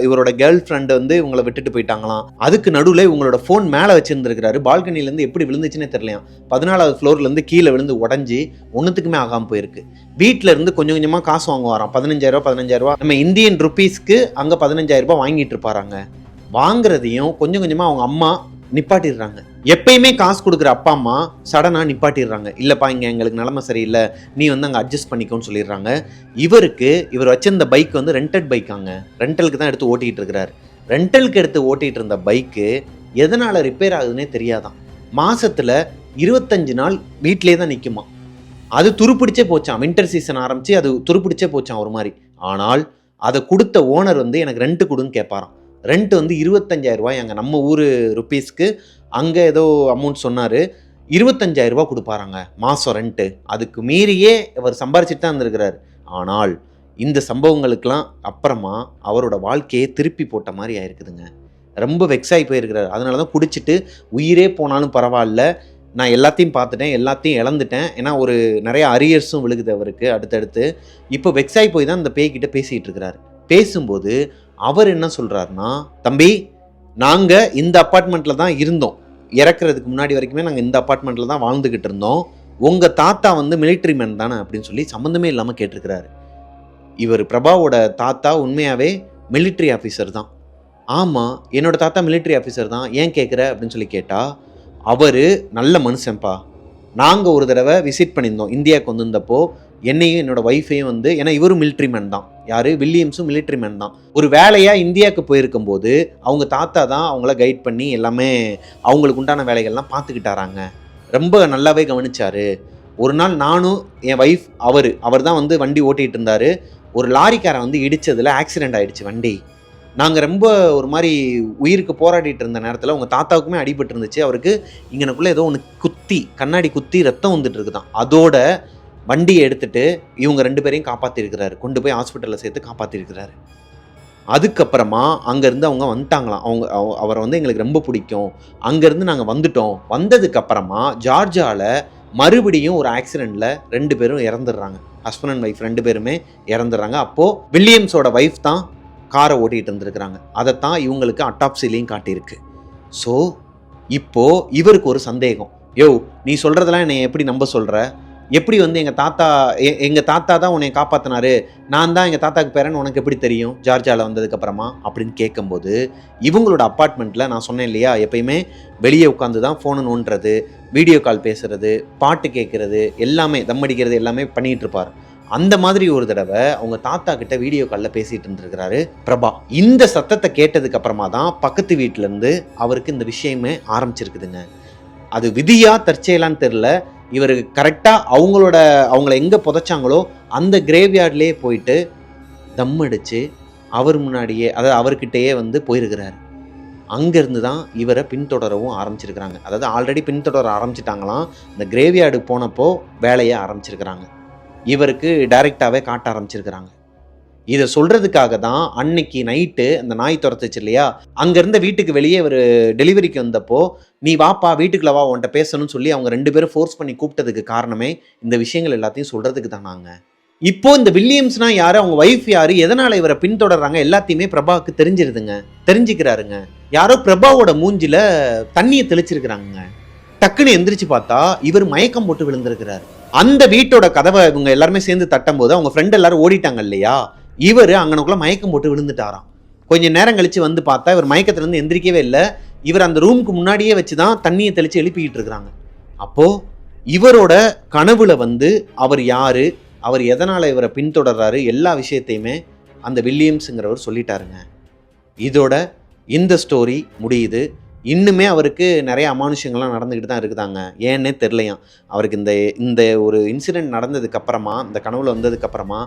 இவரோட கேர்ள் ஃப்ரெண்ட் வந்து இவங்களை விட்டுட்டு போயிட்டாங்களாம். அதுக்கு நடுவில் இவங்களோட ஃபோன் மேலே வச்சிருந்துருக்காரு. பால்கனில இருந்து எப்படி விழுந்துச்சுன்னே தெரியலையாம். 14வது ஃப்ளோர்ல இருந்து கீழே விழுந்து உடஞ்சி ஒன்றுத்துக்குமே ஆகாம போயிருக்கு. வீட்டில இருந்து கொஞ்சம் கொஞ்சமா காசு வாங்குவாராம். 15,000 ரூபாய், நம்ம இந்தியன் ருபீஸ்க்கு அங்க 15,000 ரூபாய் வாங்கிட்டு இருப்பாராங்க. வாங்குறதையும் கொஞ்சம் கொஞ்சமா அவங்க அம்மா நிப்பாட்டிடுறாங்க. எப்பயுமே காசு கொடுக்குற அப்பா அம்மா சடனா நிப்பாட்டிடுறாங்க. இல்லப்பா இங்க எங்களுக்கு நிலைமை சரியில்லை, நீ வந்து அங்கே அட்ஜஸ்ட் பண்ணிக்கோன்னு சொல்லிடுறாங்க. இவர் வச்சிருந்த பைக் வந்து ரெண்டட் பைக்காங்க, ரெண்டலுக்கு தான் எடுத்து ஓட்டிகிட்டு இருக்கிறாரு. ரெண்டலுக்கு எடுத்து ஓட்டிகிட்டு இருந்த பைக்கு எதனால ரிப்பேர் ஆகுதுன்னே தெரியாதான். மாசத்துல 25 நாள் வீட்டிலே தான் நிற்குமா. அது துருப்பிடிச்சே போச்சான். வின்டர் சீசன் ஆரம்பிச்சு அது துருப்பிடிச்சே போச்சான் ஒரு மாதிரி. ஆனால் அதை கொடுத்த ஓனர் வந்து எனக்கு ரெண்ட் கொடுன்னு கேட்பாராம். ரெண்ட் வந்து 25,000 ரூபாய், அங்கே நம்ம ஊர் ருப்பீஸ்க்கு அங்கே ஏதோ அமௌண்ட் சொன்னார், 25,000 ரூபாய் கொடுப்பாராங்க மாதம் ரெண்ட்டு. அதுக்கு மீறியே அவர் சம்பாரிச்சிட்டு தான் இருந்திருக்கிறார். ஆனால் இந்த சம்பவங்களுக்கெல்லாம் அப்புறமா அவரோட வாழ்க்கையை திருப்பி போட்ட மாதிரி ஆயிருக்குதுங்க. ரொம்ப வெக்ஸாகி போயிருக்கிறார். அதனால தான் குடிச்சிட்டு உயிரே போனாலும் பரவாயில்ல, நான் எல்லாத்தையும் பார்த்துட்டேன், எல்லாத்தையும் இழந்துட்டேன், ஏன்னா ஒரு நிறைய அரியர்ஸும் விழுகுது அவருக்கு அடுத்தடுத்து. இப்போ வெக்ஸாகி போய் தான் இந்த பேய்கிட்ட பேசிகிட்டு இருக்கிறாரு. பேசும்போது அவர் என்ன சொல்றாருன்னா, தம்பி நாங்கள் இந்த அப்பார்ட்மெண்ட்டில் தான் இருந்தோம், இறக்குறதுக்கு முன்னாடி வரைக்குமே நாங்கள் இந்த அப்பார்ட்மெண்ட்டில் தான் வாழ்ந்துக்கிட்டு இருந்தோம், உங்கள் தாத்தா வந்து மிலிட்ரி மேன் தானே அப்படின்னு சொல்லி சம்மந்தமே இல்லாமல் கேட்டிருக்கிறாரு. இவர் பிரபாவோட தாத்தா உண்மையாகவே மிலிட்ரி ஆஃபீஸர் தான். ஆமாம் என்னோட தாத்தா மிலிட்ரி ஆஃபீஸர் தான், ஏன் கேட்குற அப்படின்னு சொல்லி கேட்டால், அவர் நல்ல மனுஷன்ப்பா, நாங்கள் ஒரு தடவை விசிட் பண்ணியிருந்தோம் இந்தியாவுக்கு வந்திருந்தப்போ, என்னையும் என்னோட ஒய்ஃபையும் வந்து, ஏன்னா இவரும் மிலிட்ரி மேன் தான், யாரு வில்லியம்ஸும் மிலிட்ரி மேன் தான், ஒரு வேலையாக இந்தியாவுக்கு போயிருக்கும் போது அவங்க தாத்தா தான் அவங்கள கைட் பண்ணி எல்லாமே அவங்களுக்கு உண்டான வேலைகள்லாம் பார்த்துக்கிட்டாராங்க. ரொம்ப நல்லாவே கவனிச்சாரு. ஒரு நாள் நானும் என் ஒய்ஃப், அவர் தான் வந்து வண்டி ஓட்டிகிட்டு இருந்தார், ஒரு லாரிக்காரை வந்து இடித்ததில் ஆக்சிடெண்ட் ஆகிடுச்சு வண்டி. நாங்கள் ரொம்ப ஒரு மாதிரி உயிருக்கு போராடிட்டு இருந்த நேரத்தில் உங்கள் தாத்தாவுக்குமே அடிபட்டு இருந்துச்சு. அவருக்கு இங்கனக்குள்ளே ஏதோ ஒன்று குத்தி, கண்ணாடி குத்தி ரத்தம் வந்துட்டு இருக்குதான். அதோட வண்டியை எடுத்துட்டு இவங்க 2 பேரையும் காப்பாற்றிருக்கிறாரு, கொண்டு போய் ஹாஸ்பிட்டலில் சேர்த்து காப்பாற்றிருக்கிறாரு. அதுக்கப்புறமா அங்கேருந்து அவங்க வந்துட்டாங்களாம். அவரை வந்து எங்களுக்கு ரொம்ப பிடிக்கும், அங்கேருந்து நாங்கள் வந்துட்டோம். வந்ததுக்கப்புறமா ஜார்ஜியாவில் மறுபடியும் ஒரு ஆக்சிடெண்ட்டில் 2 பேரும் இறந்துடுறாங்க. ஹஸ்பண்ட் அண்ட் ஒய்ஃப் 2 பேருமே இறந்துடுறாங்க. அப்போது வில்லியம்ஸோட ஒய்ஃப் தான் காரை ஓட்டிகிட்டு இருந்திருக்கிறாங்க. அதைத்தான் இவங்களுக்கு அட்டாப்சிலையும் காட்டியிருக்கு. ஸோ இப்போது இவருக்கு ஒரு சந்தேகம், யோ நீ சொல்கிறதெல்லாம் என்னை எப்படி நம்ப சொல்கிற, எப்படி வந்து எங்கள் தாத்தா தான் உன்னை காப்பாற்றினாரு, நான் தான் எங்கள் தாத்தாக்கு பேரன்னு உனக்கு எப்படி தெரியும் ஜார்ஜியாவில் வந்ததுக்கப்புறமா அப்படின்னு கேட்கும்போது, இவங்களோட அப்பார்ட்மெண்ட்டில் நான் சொன்னேன் இல்லையா, எப்பயுமே வெளியே உட்காந்து தான் ஃபோனை நோண்டுறது, வீடியோ கால் பேசுறது, பாட்டு கேட்குறது, எல்லாமே தம் அடிக்கிறது எல்லாமே பண்ணிகிட்டு இருப்பார். அந்த மாதிரி ஒரு தடவை அவங்க தாத்தா கிட்ட வீடியோ காலில் பேசிகிட்டு இருந்திருக்கிறாரு பிரபா. இந்த சத்தத்தை கேட்டதுக்கு அப்புறமா தான் பக்கத்து வீட்டிலேருந்து அவருக்கு இந்த விஷயமே ஆரம்பிச்சிருக்குதுங்க. அது விதியா தற்செயலான்னு தெரில, இவர் கரெக்டாக அவங்கள எங்கே புதைச்சாங்களோ அந்த கிரேவ்யார்ட்லேயே போயிட்டு தம் அடித்து அவர் முன்னாடியே, அதாவது அவர்கிட்டயே வந்து போயிருக்கிறாரு. அங்கேருந்து தான் இவரை பின்தொடரவும் ஆரம்பிச்சிருக்கிறாங்க. அதாவது ஆல்ரெடி பின்தொடர ஆரம்பிச்சிட்டாங்களாம், இந்த கிரேவ்யார்டு போனப்போ வேலையை ஆரம்பிச்சிருக்கிறாங்க. இவருக்கு டைரெக்டாகவே காட்ட ஆரம்பிச்சிருக்கிறாங்க. இதை சொல்கிறதுக்காக தான் அன்னைக்கு நைட்டு அந்த நாய் துரத்துச்சு இல்லையா, அங்கேருந்த வீட்டுக்கு வெளியே ஒரு டெலிவரிக்கு வந்தப்போ, நீ வாப்பா வீட்டுக்குள்ள வா உன்ட்ட பேசணும்னு சொல்லி அவங்க 2 பேரும் ஃபோர்ஸ் பண்ணி கூப்பிட்டதுக்கு காரணமே இந்த விஷயங்கள் எல்லாத்தையும் சொல்கிறதுக்கு தானாங்க. இப்போ இந்த வில்லியம்ஸ்னா யாரு, அவங்க ஒய்ஃப் யாரு, எதனால் இவரை பின்தொடர்றாங்க எல்லாத்தையுமே பிரபாவுக்கு தெரிஞ்சுக்கிறாருங்க. யாரோ பிரபாவோட மூஞ்சில தண்ணியை தெளிச்சிருக்கிறாங்க. டக்குன்னு எந்திரிச்சு பார்த்தா இவர் மயக்கம் போட்டு விழுந்திருக்கிறாரு. அந்த வீட்டோட கதவை இவங்க எல்லாருமே சேர்ந்து தட்டும் போது அவங்க ஃப்ரெண்ட் எல்லாரும் ஓடிட்டாங்க இல்லையா, இவர் அங்கனக்குள்ள மயக்கம் போட்டு விழுந்துட்டாராம். கொஞ்சம் நேரம் கழிச்சு வந்து பார்த்தா இவர் மயக்கத்திலேருந்து எந்திரிக்கவே இல்லை. இவர் அந்த ரூமுக்கு முன்னாடியே வச்சு தான் தண்ணியை தெளித்து எழுப்பிக்கிட்டு இருக்கிறாங்க. அப்போது இவரோட கனவுல வந்து அவர் யார், அவர் எதனால் இவரை பின்தொடர்றாரு எல்லா விஷயத்தையுமே அந்த வில்லியம்ஸுங்கிறவர் சொல்லிட்டாருங்க. இதோட இந்த ஸ்டோரி முடியுது. இன்னுமே அவருக்கு நிறைய அமானுஷங்கள்லாம் நடந்துக்கிட்டு தான் இருக்குதாங்க. ஏன்னே தெரிலையாம். அவருக்கு இந்த ஒரு இன்சிடெண்ட் நடந்ததுக்கப்புறமா, இந்த கனவுல வந்ததுக்கப்புறமா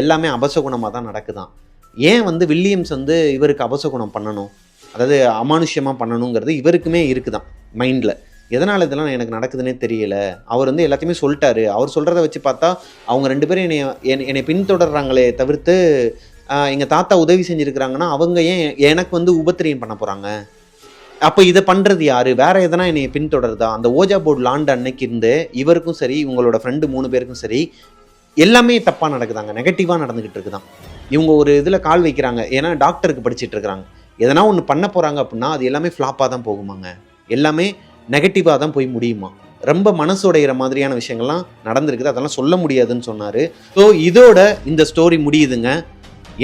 எல்லாமே அபசகுணமாக தான் நடக்குதாம். ஏன் வந்து வில்லியம்ஸ் வந்து இவருக்கு அபசகுணம் பண்ணணும், அதாவது அமானுஷ்யமாக பண்ணணுங்கிறது இவருக்குமே இருக்குதான் மைண்டில். எதனால் இதெல்லாம் எனக்கு நடக்குதுன்னே தெரியல. அவர் வந்து எல்லாத்தையுமே சொல்லிட்டாரு. அவர் சொல்கிறத வச்சு பார்த்தா அவங்க 2 பேரும் என்னை பின்தொடர்றாங்களே தவிர்த்து எங்கள் தாத்தா உதவி செஞ்சுருக்கிறாங்கன்னா அவங்க ஏன் எனக்கு வந்து உபத்திரியம் பண்ண போகிறாங்க? அப்போ இதை பண்ணுறது யார், வேறு எதனா என்னை பின்தொடருதா? அந்த ஓஜா போர்டு லாண்டு அன்னைக்கு இருந்து இவருக்கும் சரி இவங்களோட ஃப்ரெண்டு 3 பேருக்கும் சரி எல்லாமே தப்பாக நடக்குதாங்க, நெகட்டிவாக நடந்துக்கிட்டு இருக்குதான். இவங்க ஒரு இதில் கால் வைக்கிறாங்க, ஏன்னா டாக்டருக்கு படிச்சுட்டு இருக்கிறாங்க. எதனா ஒன்று பண்ண போகிறாங்க அப்படின்னா அது எல்லாமே ஃப்ளாப்பாக தான் போகுமாங்க, எல்லாமே நெகட்டிவாக தான் போய் முடியுமா. ரொம்ப மனசுடைகிற மாதிரியான விஷயங்கள்லாம் நடந்திருக்குது, அதெல்லாம் சொல்ல முடியாதுன்னு சொன்னார். ஸோ இதோட இந்த ஸ்டோரி முடியுதுங்க.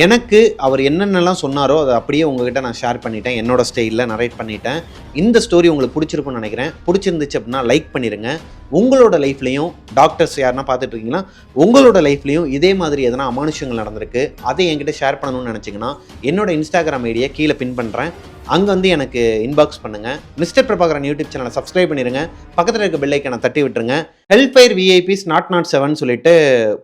எனக்கு அவர் என்னென்னலாம் சொன்னாரோ அதை அப்படியே உங்ககிட்ட நான் ஷேர் பண்ணிட்டேன், என்னோட ஸ்டைலில் நரேட் பண்ணிட்டேன். இந்த ஸ்டோரி உங்களுக்கு பிடிச்சிருக்குன்னு நினைக்கிறேன். பிடிச்சிருந்துச்சு அப்படின்னா லைக் பண்ணிடுங்க. உங்களோட லைஃப்லையும் டாக்டர்ஸ் யாருன்னா பார்த்துட்டு இருக்கீங்களா, உங்களோட லைஃப்லையும் இதே மாதிரி எதனா அமானுஷங்கள் நடந்திருக்கு, அதை என்கிட்ட ஷேர் பண்ணணும்னு நினச்சிங்கன்னா என்னோட இன்ஸ்டாகிராம் ஐடியை கீழே பின் பண்ணுறேன், அங்கே வந்து எனக்கு இன்பாக்ஸ் பண்ணுங்கள். மிஸ்டர் பிரபாகரன் யூடியூப் சேனலை சப்ஸ்கிரைப் பண்ணிடுங்க, பக்கத்தில் இருக்க பெல் ஐக்கானை தட்டி விட்டுருங்க. ஹெல்ஃபயர் விஐபிஸ் 007 சொல்லிட்டு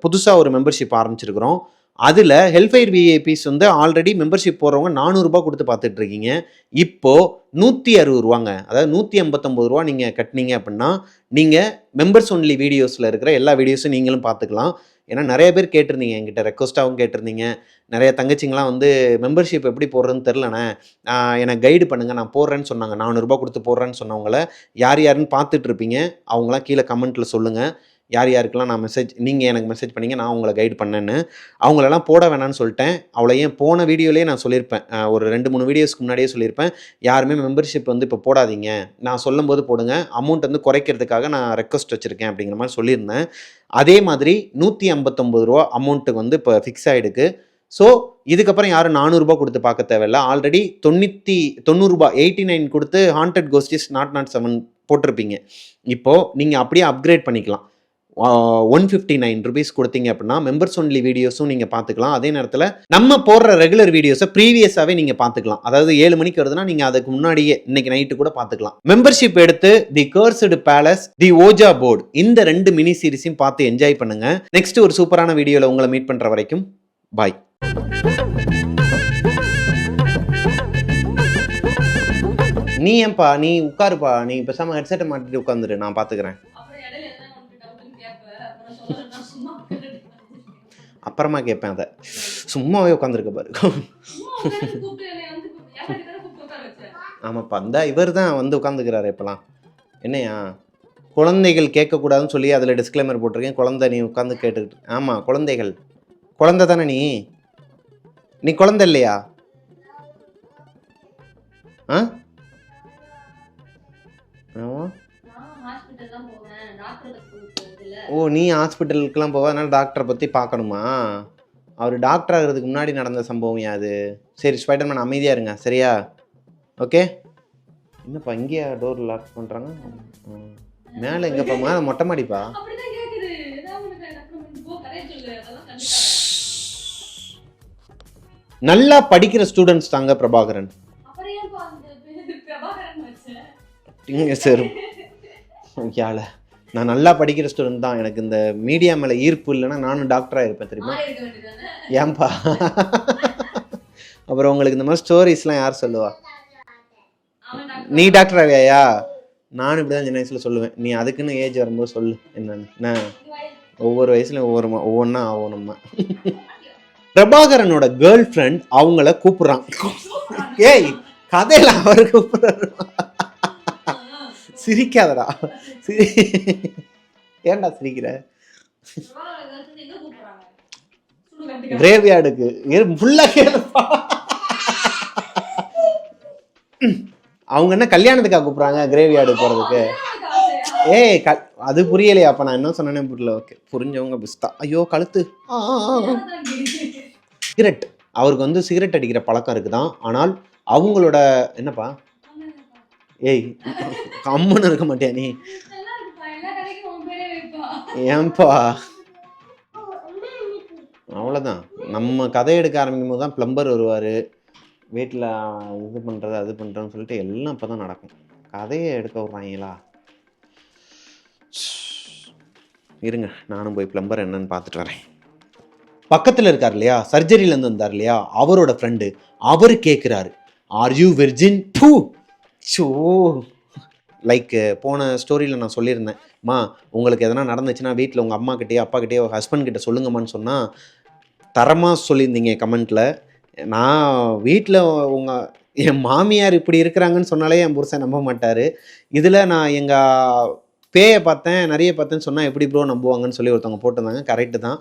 புதுசாக ஒரு மெம்பர்ஷிப் ஆரம்பிச்சிருக்கிறோம். அதில் ஹெல்ஃபயர் விஐபிஸ் வந்து ஆல்ரெடி மெம்பர்ஷிப் போடுறவங்க 400 ரூபா கொடுத்து பார்த்துட்டு இருக்கீங்க. இப்போது 160 ரூபாங்க, அதாவது 159 ரூபா நீங்கள் கட்டினீங்க அப்படின்னா நீங்கள் மெம்பர்ஸ் ஒன்லி வீடியோஸில் இருக்கிற எல்லா வீடியோஸும் நீங்களும் பார்த்துக்கலாம். ஏன்னா நிறைய பேர் கேட்டிருந்தீங்க, என்கிட்ட ரெக்வஸ்ட்டாகவும் கேட்டிருந்தீங்க. நிறைய தங்கச்சிங்களாம் வந்து மெம்பர்ஷிப் எப்படி போடுறதுன்னு தெரிலண்ணே, எனக்கு கைடு பண்ணுங்கள், நான் போடுறேன்னு சொன்னாங்க. 400 ரூபா கொடுத்து போடுறேன்னு சொன்னவங்கள யாருன்னு பார்த்துட்ருப்பீங்க, அவங்களாம் கீழே கமெண்ட்டில் சொல்லுங்கள். யாருக்கெல்லாம் நான் நீங்கள் எனக்கு மெசேஜ் பண்ணிங்க, நான் உங்களை கைடு பண்ணேன்னு. அவங்களெல்லாம் போட வேணான்னு சொல்லிட்டேன். அவளை ஏன் போன வீடியோலேயே நான் சொல்லியிருப்பேன், ஒரு 2-3 வீடியோஸ்க்கு முன்னாடியே சொல்லியிருப்பேன், யாருமே மெம்பர்ஷிப் வந்து இப்போ போடாதீங்க, நான் சொல்லும்போது போடுங்க, அமௌண்ட் வந்து குறைக்கிறதுக்காக நான் ரெக்வஸ்ட் வச்சுருக்கேன் அப்படிங்கிற மாதிரி சொல்லியிருந்தேன். அதே மாதிரி 159 ரூபா அமௌண்ட்டுக்கு வந்து இப்போ ஃபிக்ஸ் ஆகிடுக்கு. ஸோ இதுக்கப்புறம் யாரும் 400 ரூபா கொடுத்து பார்க்க தேவையில்ல. ஆல்ரெடி 90 ரூபா 89 கொடுத்து ஹாண்டட் கோஸ்டிஸ் 007 போட்டிருப்பீங்க. இப்போது நீங்கள் அப்படியே அப்கிரேட் பண்ணிக்கலாம். 159 ருபீஸ் கொடுத்தீங்க அப்படின்னா மெம்பர்ஸ் ஒன்லி வீடியோஸும் நீங்கள் பார்த்துக்கலாம். அதே நேரத்தில் நம்ம போடுற ரெகுலர் வீடியோஸை ப்ரீவியஸாகவே நீங்கள் பார்த்துக்கலாம். அதாவது 7 மணிக்கு வருதுன்னா நீங்கள் அதுக்கு முன்னாடியே இன்னைக்கு நைட்டு கூட பார்த்துக்கலாம். மெம்பர்ஷிப் எடுத்து தி கர்ஸ்டு பேலஸ், தி ஓஜா போர்டு, இந்த 2 மினி சீரிஸையும் பார்த்து என்ஜாய் பண்ணுங்க. நெக்ஸ்ட் ஒரு சூப்பரான வீடியோவில் உங்களை மீட் பண்ணுற வரைக்கும் பாய். நீ ஏன்பா, நீ உட்காருப்பா, நீ பேசாமல் ஹெட்செட்டை மாட்டிட்டு உட்காந்துரு, நான் பார்த்துக்கிறேன். அப்புறமா கேட்பேன், அதை சும்மாவே உட்காந்துருக்க பாரு. ஆமாப்பா, இந்த இவர் தான் வந்து உட்காந்துக்கிறாரு இப்போலாம். என்னையா குழந்தைகள் கேட்கக்கூடாதுன்னு சொல்லி அதில் டிஸ்க்ளைமர் போட்டிருக்கேன். குழந்தை நீ உட்காந்து கேட்டுக்கிட்டு. ஆமாம், குழந்தைகள். குழந்தை தானே நீ குழந்தை இல்லையா? ஆ ஆமாம், ஓ, நீ ஹாஸ்பிட்டலுக்குலாம் போவ, அதனால டாக்டரை பற்றி பார்க்கணுமா? அவர் டாக்டர் ஆகிறதுக்கு முன்னாடி நடந்த சம்பவம் அது. சரி ஸ்பைடர்மேன் அமைதியாக இருங்க சரியா? ஓகே. என்னப்பா இங்கேயா டோர் லாக் பண்ணுறாங்க? மேலே எங்கேப்பா? மொட்டை மாடிப்பா. நல்லா படிக்கிற ஸ்டூடெண்ட்ஸ் தாங்க பிரபாகரன். சரி யாழ நான் நல்லா படிக்கிற ஸ்டூடெண்ட் தான். எனக்கு இந்த மீடியா மேலே ஈர்ப்பு இல்லைன்னா நானும் டாக்டராக இருப்பேன் தெரியுமா? ஏன்பா? அப்புறம் உங்களுக்கு இந்த மாதிரி ஸ்டோரிஸ்லாம் யார் சொல்லுவா? நீ டாக்டர் ஆவியா? நானும் இப்படி தான் சின்ன வயசில் சொல்லுவேன். நீ அதுக்குன்னு ஏஜ் வரும்போது சொல்லு என்னன்னு. ஒவ்வொரு வயசுலையும் ஒவ்வொன்றா ஆகும் நம்ம. பிரபாகரனோட கேர்ள் ஃப்ரெண்ட் அவங்கள கூப்பிடுறாங்க. ஏய் கதையில அவர் கூப்பிடுறாரு. சிரிக்காதடா. ஏன்டா சிரிக்கிற? கிரேவ்யார்டுக்கு ஃபுல்லா கேளுப்பா. அவங்க என்ன கல்யாணத்துக்காக கூப்பிடுறாங்க கிரேவ்யார்டு போறதுக்கு? ஏய் அது புரியலையா? அப்ப நான் என்ன சொன்னேனே புரியல. ஓகே புரிஞ்சவங்க பெஸ்டா. ஐயோ கழுத்து. சிகரெட், அவருக்கு வந்து சிகரெட் அடிக்கிற பழக்கம் இருக்குதான். ஆனால் அவங்களோட என்னப்பா? ஏய் கம்முன்னு இருக்க மாட்டியா நீ? ஏன்பா? அவ்வளோதான். நம்ம கதை எடுக்க ஆரம்பிக்கும் போது தான் பிளம்பர் வருவார், வீட்டில் இது பண்ணுறது அது பண்ணுறதுன்னு சொல்லிட்டு எல்லாம் இப்போ தான் நடக்கும். கதையை எடுக்க விட்றாங்களா? இருங்க நானும் போய் பிளம்பர் என்னன்னு பார்த்துட்டு வரேன். பக்கத்தில் இருக்கார் இல்லையா, சர்ஜரியிலேருந்து வந்தார் இல்லையா, அவரோட ஃப்ரெண்டு. அவர் கேட்குறாரு, ஆர் யூ வெர்ஜின்? பூ ஷோ லைக் போன ஸ்டோரியில் நான் சொல்லியிருந்தேன், மா உங்களுக்கு எதனா நடந்துச்சுன்னா வீட்டில் உங்கள் அம்மா கிட்டேயோ அப்பா கிட்டேயோ ஹஸ்பண்ட் கிட்ட சொல்லுங்கம்மான்னு சொன்னால் தரமாக சொல்லியிருந்தீங்க கமெண்ட்டில். நான் வீட்டில் என் மாமியார் இப்படி இருக்கிறாங்கன்னு சொன்னாலே என் புருஷன் நம்ப மாட்டார். இதில் நான் எங்கள் பேயை பார்த்தேன் நிறைய பார்த்தேன்னு சொன்னால் எப்படி ப்ரோ நம்புவாங்கன்னு சொல்லி ஒருத்தவங்க போட்டிருந்தாங்க. கரெக்டு தான்.